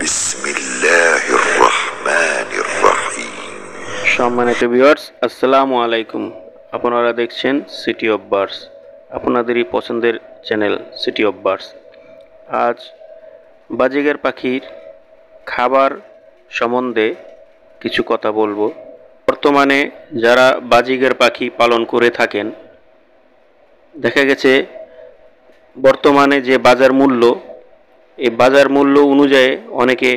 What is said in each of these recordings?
বিসমিল্লাহির রহমানির রহিম। সম্মানিত ভিউয়ার্স, আসসালামু আলাইকুম। আপনারা দেখছেন সিটি অফ বার্ডস, আপনাদেরই পছন্দের চ্যানেল সিটি অফ বার্ডস। আজ বাজিগার পাখির খাবার সম্বন্ধে কিছু কথা বলবো। বর্তমানে যারা বাজিগার পাখি পালন করে থাকেন, দেখা গেছে বর্তমানে যে বাজার মূল্য, এই বাজার মূল্য অনুযায়ী অনেকে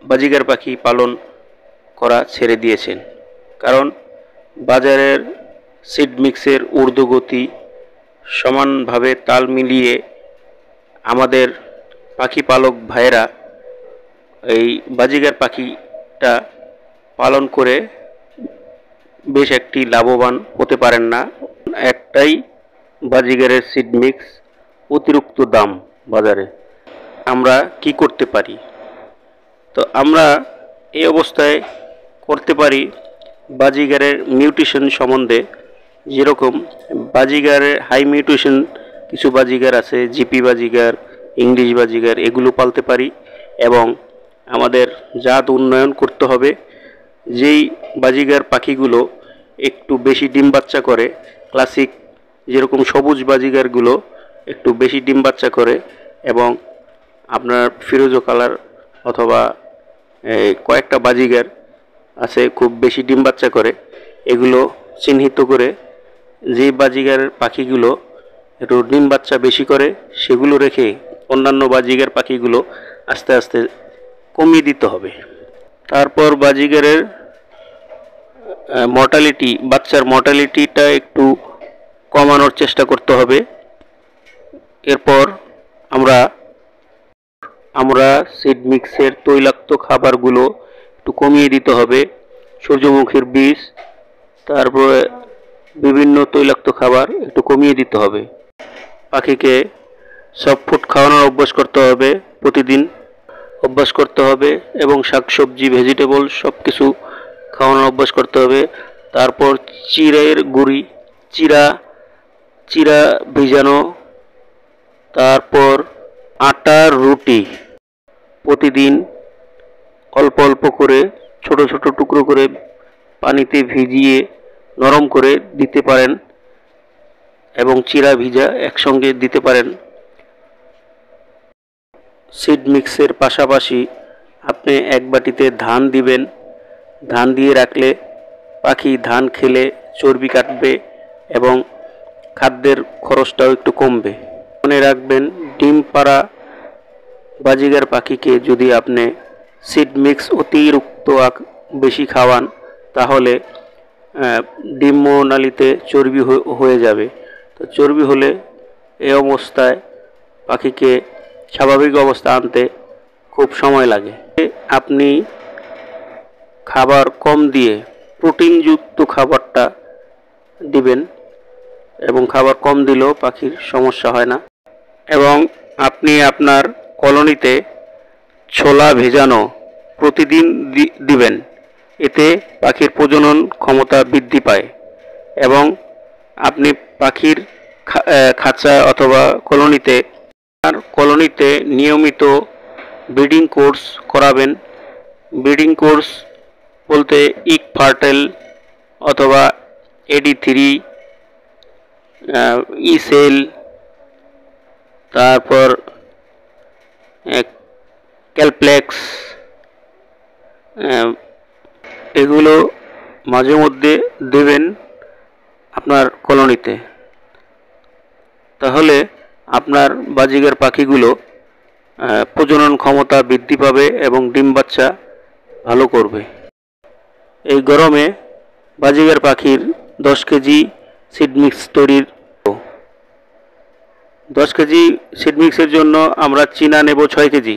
বাজিগার পাখি পালন করা ছেড়ে দিয়েছেন। কারণ বাজারের সিড মিক্সের ঊর্ধ্বগতি সমানভাবে তাল মিলিয়ে আমাদের পাখি পালক ভাইয়েরা এই বাজিগার পাখিটা পালন করে বেশ একটি লাভবান হতে পারেন না। একটাই বাজিগারের সিড মিক্স, অতিরিক্ত দাম বাজারে। আমরা কি করতে পারি? তো আমরা এই অবস্থায় করতে পারি বাজিগারের মিউটেশন সম্বন্ধে। যেরকম বাজিগারের হাই মিউটেশন কিছু বাজিগার আছে, জিপি বাজিগার, ইংলিশ বাজিগার, এগুলো পালতে পারি। এবং আমাদের জাত উন্নয়ন করতে হবে। যেই বাজিগার পাখিগুলো একটু বেশি ডিম বাচ্চা করে, ক্লাসিক যেরকম সবুজ বাজিগারগুলো একটু বেশি ডিম বাচ্চা করে এবং আপনার ফিরোজো কালার অথবা কয়েকটা বাজিগার আছে খুব বেশি ডিম বাচ্চা করে, এগুলো চিহ্নিত করে যে বাজিগার পাখিগুলো একটু ডিম বাচ্চা বেশি করে সেগুলো রেখে অন্যান্য বাজিগার পাখিগুলো আস্তে আস্তে কমিয়ে দিতে হবে। তারপর বাজিগারের বাচ্চার মর্টালিটিটা একটু কমানোর চেষ্টা করতে হবে। এরপর আমরা সিড মিক্সের তৈলাক্ত খাবারগুলো একটু কমিয়ে দিতে হবে। সূর্যমুখীর বীজ, তারপরে বিভিন্ন তৈলাক্ত খাবার একটু কমিয়ে দিতে হবে। পাখিকে সফট ফুড খাওয়ানোর অভ্যাস করতে হবে, প্রতিদিন অভ্যাস করতে হবে এবং শাকসবজি, ভেজিটেবল সব কিছু খাওয়ানোর অভ্যাস করতে হবে। তারপর চিড়ের গুঁড়ি, চিড়া ভিজানো, তারপর আটার রুটি প্রতিদিন অল্প অল্প করে ছোট ছোট টুকরো করে পানিতে ভিজিয়ে নরম করে দিতে পারেন এবং চিড়া ভিজা একসঙ্গে দিতে পারেন। সিড মিক্সের পাশাপাশি আপনি এক বাটিতে ধান দিবেন। ধান দিয়ে রাখলে পাখি ধান খেলে চর্বি কাটবে এবং খাদ্যের খরচটাও একটু কমবে। মনে রাখবেন, ডিম পাড়া বাজিগার পাখিকে যদি আপনি সিড মিক্স অতিরিক্ত বেশি খাওয়ান তাহলে ডিম্বনালীতে চর্বি হয়ে যাবে। তো চর্বি হলে এই অবস্থায় পাখিকে স্বাভাবিক অবস্থা আনতে খুব সময় লাগে। আপনি খাবার কম দিয়ে প্রোটিনযুক্ত খাবারটা দিবেন এবং খাবার কম দিলেও পাখির সমস্যা হয় না। এবং আপনি আপনার কলোনিতে ছোলা ভেজানো প্রতিদিন দিবেন। এতে পাখির প্রজনন ক্ষমতা বৃদ্ধি পায় এবং আপনি পাখির খাঁচা অথবা কলোনিতে নিয়মিত ব্রিডিং কোর্স করাবেন। ব্রিডিং কোর্স বলতে ইক ফার্টেল অথবা AD3, ইসেল, তারপর ক্যালপ্লেক্স, এগুলো মাঝে মধ্যে দেবেন আপনার কলোনিতে। তাহলে আপনার বাজিগার পাখিগুলো প্রজনন ক্ষমতা বৃদ্ধি পাবে এবং ডিম বাচ্চা ভালো করবে। এই গরমে বাজিগার পাখির 10 কেজি সিড মিক্স তৈরির 10 কেজি সিড মিক্সের জন্য আমরা চীনা নেব 6 কেজি,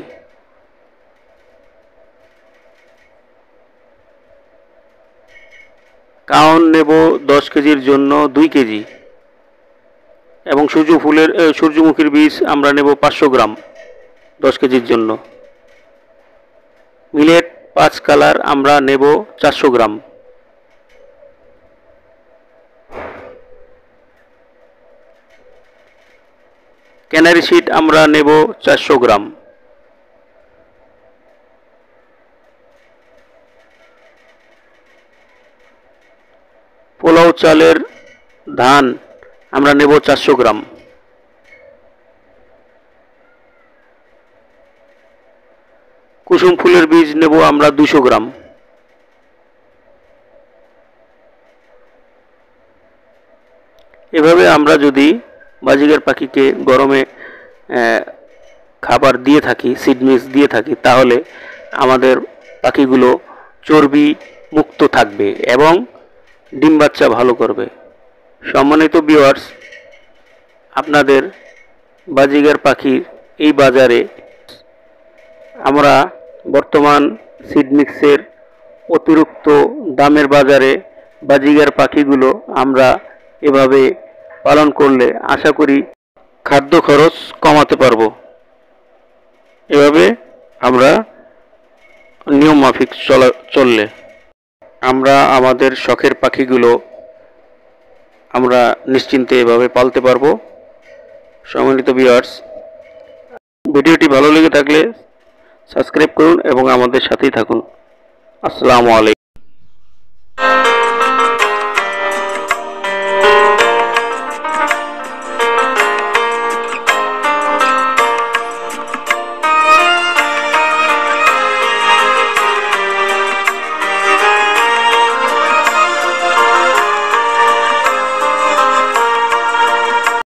কাউন নেব 10 কেজির জন্য 2 কেজি এবং সূর্যমুখীর বীজ আমরা নেব 500 গ্রাম 10 কেজির জন্য। মিলেট 5 কালার আমরা নেব 400 গ্রাম। ক্যানারি সিড আমরা নেব 400 গ্রাম। পোলাও চালের ধান আমরা নেব 400 গ্রাম। কুসুম ফুলের বীজ নেব আমরা 200 গ্রাম। এভাবে আমরা যদি বাজিগার পাখিকে গরমে খাবার দিয়ে থাকি, সিড মিক্স দিয়ে থাকি, তাহলে আমাদের পাখিগুলো চর্বি মুক্ত থাকবে এবং ডিম বাচ্চা ভালো করবে। সম্মানিত ভিউয়ার্স, আপনাদের বাজিগার পাখির এই বাজারে আমরা বর্তমান সিড মিক্সের অতিরিক্ত দামের বাজারে বাজিগার পাখিগুলো আমরা এভাবে পালন করলে আশা করি খাদ্য খরচ কমাতে পারবো। এভাবে আমরা নিয়ম মাফিক চললে আমরা আমাদের শখের পাখিগুলো আমরা নিশ্চিন্তে এভাবে পালতে পারবো। সম্মানিত ভিউয়ার্স, ভিডিওটি ভালো লেগে থাকলে সাবস্ক্রাইব করুন এবং আমাদের সাথেই থাকুন। আসসালামু আলাইকুম।